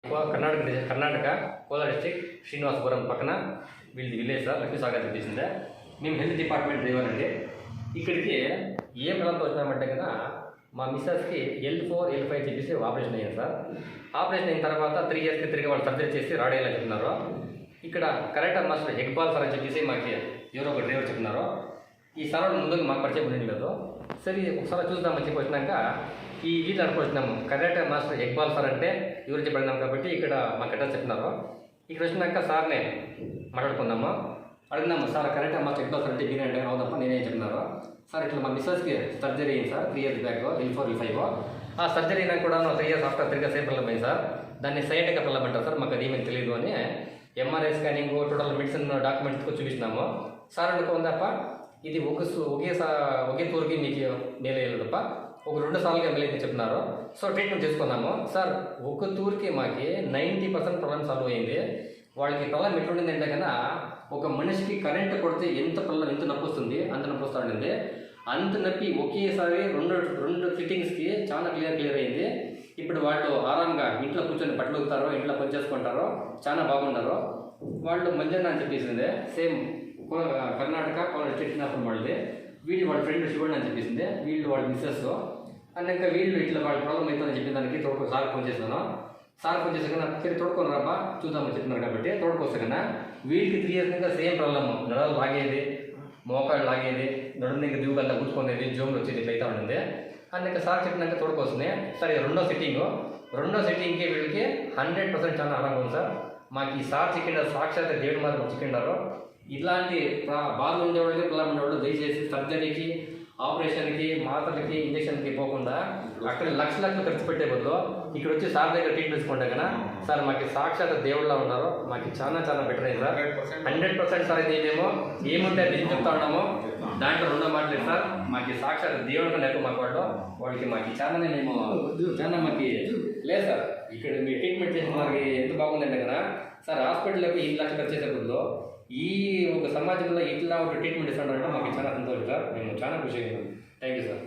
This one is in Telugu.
కర్ణాటక కోలార్ డిస్ట్రిక్ట్ శ్రీనివాసపురం పక్కన వీళ్ళది విలేజ్ సార్. లక్ష్మీ సాగర్ తెలిసిందే. మేము హెల్త్ డిపార్ట్మెంట్ డ్రైవర్ అండి. ఇక్కడికి ఏ ప్రాంతం వచ్చినామంటే కదా మా మిస్సెస్కి L4 L5 చెప్పేసి ఆపరేషన్ అయ్యింది సార్. ఆపరేషన్ అయిన తర్వాత 3 ఇయర్స్కి తిరిగి వాళ్ళు సర్జరీ చేసి రాడేయాలని చెప్తున్నారు. ఇక్కడ కరాటే మాస్టర్ ఎక్బాల్ సార్ అని చెప్పేసి మాకు ఎవరో ఒక డ్రైవర్ చెప్తున్నారు. ఈ సార్ ముందుగా మాకు పరిచయం ఉండలేదు. సరే ఒకసారి చూద్దామని చెప్పి వచ్చినాక ఈ వీళ్ళు అనుకుంటున్నాము కరాటే మాస్టర్ ఎక్బాల్ సార్ అంటే ఎవరు చెప్పడినాం కాబట్టి ఇక్కడ మాకు అడ్రస్ చెప్తున్నారు. ఇక్కడ వచ్చినాక సార్నే మాట్లాడుకున్నాము. అడిగినాము sir karate master Iqbal sir అంటే మీరంటే అవునప్ప నేనే చెప్తున్నారు. సార్ ఇట్లా మా మిస్సెస్కి సర్జరీ అయింది sir 3 years back L4 L5. ఆ సర్జరీ అయినా కూడా 3 ఇయర్స్ ఆఫ్టర్ తిరిగి సేమ్ ప్రాబ్లం అయింది సార్. దాన్ని సైంటిఫిక్గా ప్రాబ్లం అంటారు సార్. మాకు అది ఏమీ తెలియదు అని MRI స్కానింగ్ టోటల్ మెడిసిన్ డాక్యుమెంట్స్కి చూపించినాము. సార్ అనుకోందప్ప ఇది ఒకే తూరికి మీకు మేలు వేయలేదప్ప ఒక 2 సార్లుగా మేలు చెప్తున్నారు. సో ట్రీట్మెంట్ చేసుకున్నాము సార్. ఒక తూరికి మాకి 90% ప్రాబ్లం సాల్వ్ అయింది. వాళ్ళకి ప్రాబ్లం ఎట్లుండింది అంటే కన్నా ఒక మనిషికి కరెంట్ కొడితే ఎంత నొప్పి వస్తుంది అంత నొప్పి వస్తూ ఉండింది. అంత నొప్పి ఒకేసారి రెండు సిట్టింగ్స్కి చాలా క్లియర్ అయింది. ఇప్పుడు వాళ్ళు ఆరాంగా ఇంట్లో కూర్చొని బట్టలు ఉగుతారో ఇంట్లో పని చేసుకుంటారో చాలా బాగున్నారు. వాళ్ళు మంజన్న అని చెప్పేసింది సేమ్ కర్ణాటక కోలార్ స్టేషన్ వాళ్ళది. వీళ్ళు వాళ్ళ ఫ్రెండ్ శివుడు అని చెప్పేసింది. వీళ్ళు వాళ్ళ మిస్సెస్ అన్నాక వీళ్ళు ఇట్లా వాళ్ళ ప్రాబ్లం అవుతుందని చెప్పిన దానికి తోడుకో సార్ ఫోన్ చేశాను. సార్ ఫోన్ చేసా కన్నా సరే తోడుకొని రాబా చూద్దామని చెప్తున్నారు కాబట్టి తోడుకొస్తా కన్నా వీళ్ళకి 3 ఇయర్స్ ఇంకా సేమ్ ప్రాబ్లమ్. నడలు లాగేది, మోకాళ్ళు లాగేది, నడుము దగ్గర దిగుబల్లా కూర్చుకునేది, జోములు వచ్చేది ఇట్లా అయితే ఉండింది. అందుకే సార్ చెప్పినాక తోడుకొస్తుంది. సరే రెండో సిట్టింగ్కి వీళ్ళకి 100% చాలా ఆనందం ఉంది సార్. మాకు ఈ సార్ చిక్కిండారు, సాక్షాత్ దేవుడు మాత్రం చిక్కిండారు. ఇలాంటి బాధలు ఉండేవాళ్ళు పిల్లలు ఉండేవాళ్ళు దయచేసి సర్జరీకి, ఆపరేషన్కి, మాత్రలకి, ఇంజక్షన్కి పోకుండా అక్కడ లక్షలు ఖర్చు పెట్టే బదులు ఇక్కడ వచ్చి సార్ దగ్గర ట్రీట్మెంట్ తీసుకుంటే కన్నా సార్ మాకు సాక్షాత్ దేవుళ్ళ ఉన్నారు. మాకు చాలా బెటర్ అయింది సార్. 100% సార్ ఇది ఏముంటే అది చెప్తా ఉన్నాము. దాంట్లో 2 మాటలేదు సార్. మాకు సాక్షాత్ దేవుడు లేక మాకు వాళ్ళకి మాకు చాలా మాకు లేదు సార్. ఇక్కడ మీరు ట్రీట్మెంట్ చేసిన వాళ్ళకి ఎంత బాగుందంటే కదా సార్. హాస్పిటల్కి 1 లక్ష ఖర్చు చేసే బదులు ఈ ఒక సమాజంలో ఇట్లా ఒక ట్రీట్మెంట్ ఇస్తాడంటే మాకు చాలా సంతోషం సార్. మేము చాలా ఖుషి అయ్యాము. Thank you sir.